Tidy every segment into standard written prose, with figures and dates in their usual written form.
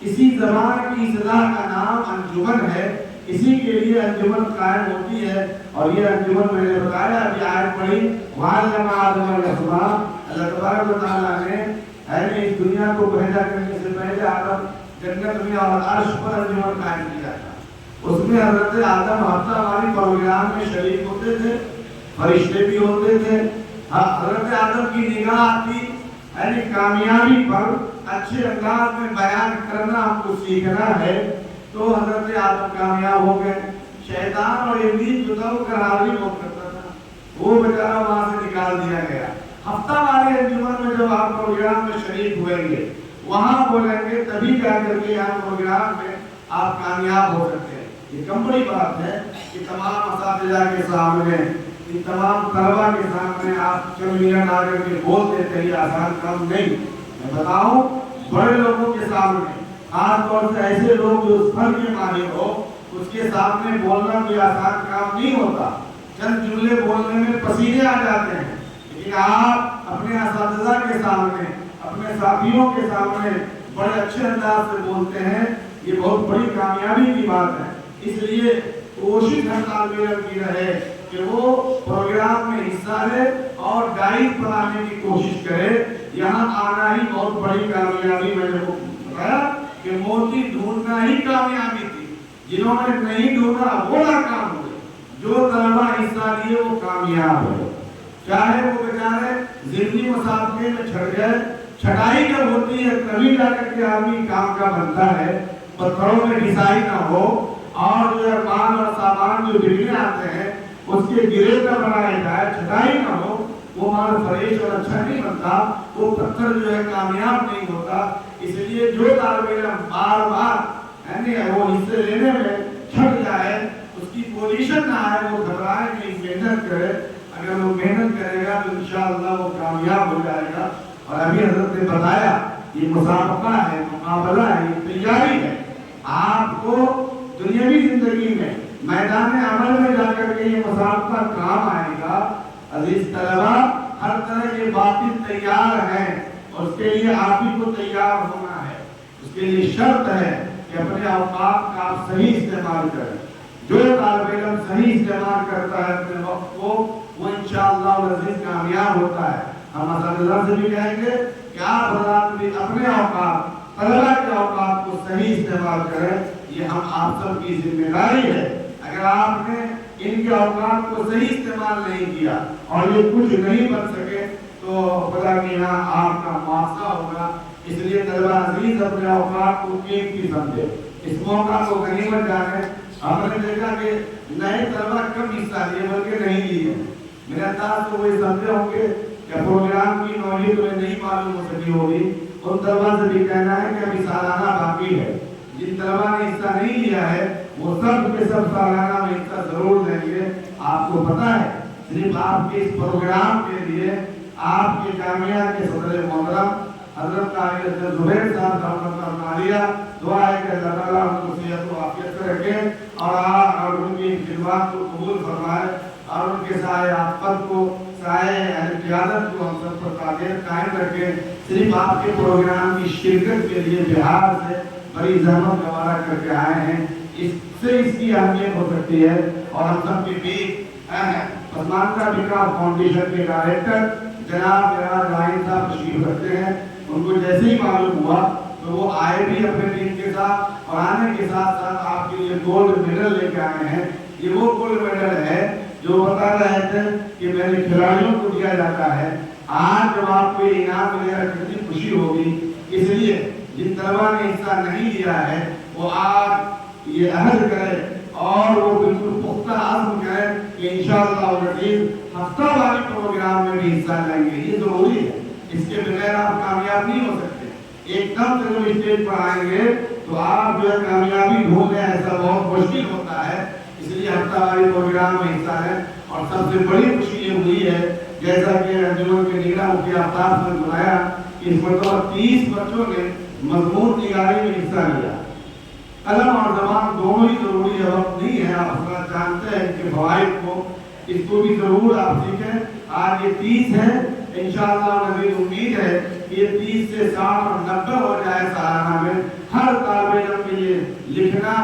اسی زبان کی اصلاح کا نام انجمن ہے، اسی کے لیے انجمن قائم ہوتی ہے۔ اور یہ انجمن میں نے بتایا ابھی آیت پڑھی وَعَلَّمَ آدَمَ الْأَسْمَاءَ، اللہ تبارک و تعالیٰ نے اس دنیا کو پیدا کرنے سے پہلے آدم جنت میں اور عرش پر انجمن قائم کیا تھا۔ اس میں حضرت آدم ہفتہ واری پروگرام میں شریک ہوتے تھے، فرشتے بھی ہوتے تھے۔ حضرت آدم کی نگاہ تھی یعنی کامیابی پر اچھے انداز میں بیان کرنا ہم کو سیکھنا ہے، تو حضرت آدم کامیاب ہو گئے۔ شیطان اور ابلیس جو تھا وہ غراری بہت کرتا تھا، وہ بیچارہ وہاں سے نکال دیا گیا۔ ہفتہ والے انجمن میں جب آپ پروگرام میں شریک ہوئیں گے، وہاں بولیں گے، تبھی جا کر کے یہاں پروگرام میں آپ کامیاب ہو سکتے ہیں۔ یہ کم بڑی بات ہے کہ تمام اساتذہ کے سامنے، ان تمام طلبہ کے سامنے آپ چند منٹ آ کر کے بول دیتے، یہ آسان کام نہیں۔ میں بتاؤں بڑے لوگوں کے سامنے، خاص طور سے ایسے لوگ جو اس فن کے ماہر ہو، اس کے سامنے بولنا کوئی آسان کام نہیں ہوتا۔ چند جملے بولنے میں پسینے آ جاتے ہیں، لیکن آپ اپنے اساتذہ کے سامنے، اپنے ساتھیوں کے سامنے بڑے اچھے انداز سے بولتے ہیں، یہ بہت بڑی کامیابی کی بات ہے۔ اس لیے کوشش ہر طالب علم کی رہے کہ وہ پروگرام میں حصہ لے اور ڈائٹ بنانے کی کوشش کرے۔ یہاں آنا ہی بہت بڑی کامیابی، میں نے بتایا کہ موتی ڈھونڈنا ہی کامیابی تھی، جنہوں نے نہیں ڈھونڈا وہ ناکام ہوئے، جو طلبہ حصہ لیے وہ کامیاب ہوئے۔ چاہے وہ بیچارے ضمنی مسابقے میں چھٹ گئے، چھٹائی جب ہوتی ہے تبھی جا کر کے آدمی کام کا بنتا ہے، پتھروں میں گھسائی نہ ہو، اور جو مال اور سامان جو بکنے آتے ہیں اس کے گرے نہ بنائے جائے، چھٹائی نہ ہو، وہ مال فریش اور اچھا نہیں بنتا، وہ پتھر جو ہے کامیاب نہیں ہوتا۔ اس لیے جو طالب علم بار بار یعنی وہ حصے لینے میں چھٹ جائے، اس کی پوزیشن نہ آئے، وہ گھبرائے نہیں، محنت کرے۔ اگر وہ محنت کرے گا تو انشاءاللہ وہ کامیاب ہو جائے گا۔ اور ابھی حضرت نے بتایا یہ مسابقہ ہے، مقابلہ ہے، یہ تیاری ہے۔ آپ کو دنیاوی زندگی میں میدان عمل میں جا کر کے یہ مسابقہ کام آئے گا۔ عزیز طلبہ، ہر طرح کے باطل تیار ہیں، اور اس کے لیے آپ ہی کو تیار ہونا ہے۔ اس کے لیے شرط ہے کہ اپنے اوقات کا آپ صحیح استعمال کریں۔ جو طالب علم صحیح استعمال کرتا ہے اپنے وقت کو، وہ انشاءاللہ العزیز کامیاب ہوتا ہے۔ ہم اساتذہ سے بھی کہیں گے کہ آپ حضرات بھی اپنے اوقات، طلبہ کے اوقات کو صحیح استعمال کریں، یہ ہم آپ سب کی ذمہ داری ہے۔ اگر آپ نے ان کے اوقات کو صحیح استعمال نہیں کیا اور یہ کچھ نہیں بن سکے تو خدا کے یہاں آپ کا معاوضہ ہوگا۔ اس لیے طلبہ عزیز اپنے اوقات کو قیمتی سمجھے، اس موقع کو غنیمت جانے۔ ہم نے دیکھا کہ نئے طلبہ کم حصہ لیے بلکہ نہیں لیے، میرے انداز تو وہ سمجھے ہوں گے کہ پروگرام کی نوعیت میں نہیں معلوم ہو سکی ہوگی۔ ان طلبہ سے بھی کہنا ہے کہ ابھی سالانہ باقی ہے، جن طلبہ نے حصہ نہیں لیا ہے وہ سب کے سب سالانہ میں حصہ ضرور لیں گے۔ آپ کو پتا ہے صرف آپ کے اس پروگرام کے لیے آپ کے جامعہ کے صدر محترم حضرت قاری زبیر صاحب رحمۃ اللہ علیہ، دعا ہے کہ اللہ تعالیٰ ان کو صحت و عافیت سے رکھے اور ان کی خدمات کو قبول فرمائے، اور ان کے سائے آفت کو، سائے اہل قیادت کو ہم سب پر قائم رکھے۔ صرف آپ کے پروگرام کی شرکت کے لیے بہار سے بڑی زحمت گوارا کر کے آئے ہیں، اس سے اس کی اہمیت ہو سکتی ہے۔ اور ہم سب کے بیچ پسماندہ وکاس فاؤنڈیشن کے ڈائریکٹر جناب میراج راہین صاحب تشریف رکھتے ہیں۔ ان کو جیسے ہی معلوم ہوا تو وہ آئے بھی اپنے ٹیم کے ساتھ، اور آنے کے ساتھ ساتھ آپ کے لیے گولڈ میڈل لے کے آئے ہیں۔ یہ وہ گولڈ میڈل ہے جو بتا رہے تھے کہ میرے کھلاڑیوں کو دیا جاتا ہے۔ آج جب آپ کو یہ انعام ملے گا کتنی خوشی ہوگی۔ اس لیے جن طلبہ نے حصہ نہیں لیا ہے وہ آج یہ عہد کرے اور وہ بالکل پختہ عزم کرے کہ انشاءاللہ العزیز ہفتہ واری پروگرام میں بھی حصہ لیں گے۔ یہ ضروری ہے، اس کے بغیر آپ کامیاب نہیں ہو سکتے۔ ایک دم سے جب اسٹیج پر آئیں گے تو آپ جو ہے کامیابی ڈھونڈیں، ایسا بہت مشکل ہوتا ہے۔ اس لیے ہفتہ واری پروگرام میں حصہ لیں۔ اور سب سے بڑی خوشی یہ ہوئی ہے، جیسا کہ انجمن کے نگراں مفتی آفتاب نے بتایا کہ اس مرتبہ 30 بچوں نے مضمون نگاری میں حصہ لیا۔ قلم اور زبان دونوں ہی ضروری ہے، وقت نہیں ہے، آپ حضرات جانتے ہیں کہ فوائد کو، اس کو بھی ضرور آپ سیکھیں۔ آج یہ 30 ہے، انشاءاللہ مزید امید ہے کہ یہ 30 سے 60 اور 90 ہو جائے سالانہ میں۔ ہر لکھنا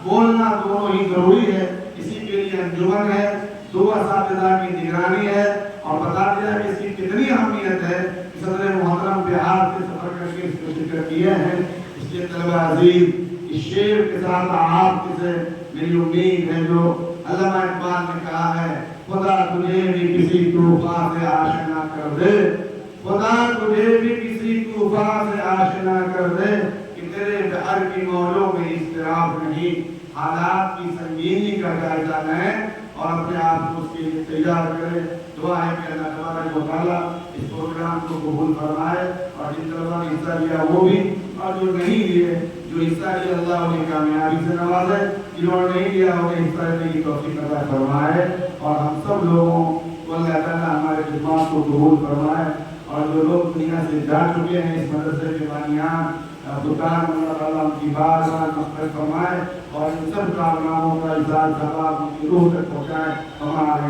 بولنا دونوں ہی ضروری ہے. اسی کے لیے انجمن ہے, 2 اساتذہ کی نگرانی ہے, اور بتا دیا کہ اس کی کتنی اہمیت ہے. صدر محترم بہار سے سفر کر کے اس کو ذکر کیے ہیں. اس لیے طلبہ عزیز اس شعر کے ساتھ آپ سے میری امید ہے جو علامہ اقبال نے کہا ہے, خدا تجھے بھی کسی طوفان سے آشنا کر دے, خدا تجھے بھی کسی طوفان سے آشنا کر دے کہ تیرے بحر کی موجوں میں اضطراب نہیں. حالات کی سنگینی کا جائزہ لیں اور اپنے آپ کو اس کے لیے تیار کریں. دعا ہے کہ اللہ تبارک و تعالیٰ اس پروگرام کو قبول فرمائے, اور جن طلباء نے حصہ لیا وہ بھی, اور جو نہیں لیے, جو حصہ لیا اللہ انہیں کامیابی سے نوازے, جنہوں نے نہیں لیا انہیں حصہ لینے کی توفیق عطا فرمائے, اور ہم سب لوگوں کو اللہ تعالیٰ ہمارے خدمات کو قبول فرمائے. اور جو لوگ دنیا سے جا چکے ہیں اس مدرسے کے بانیان دکان, اللہ تعالیٰ ان کی بات مغفرت فرمائے, اور ان سب کارناموں کا اجزال ثواب ان کی روح تک پہنچائے. ہمارے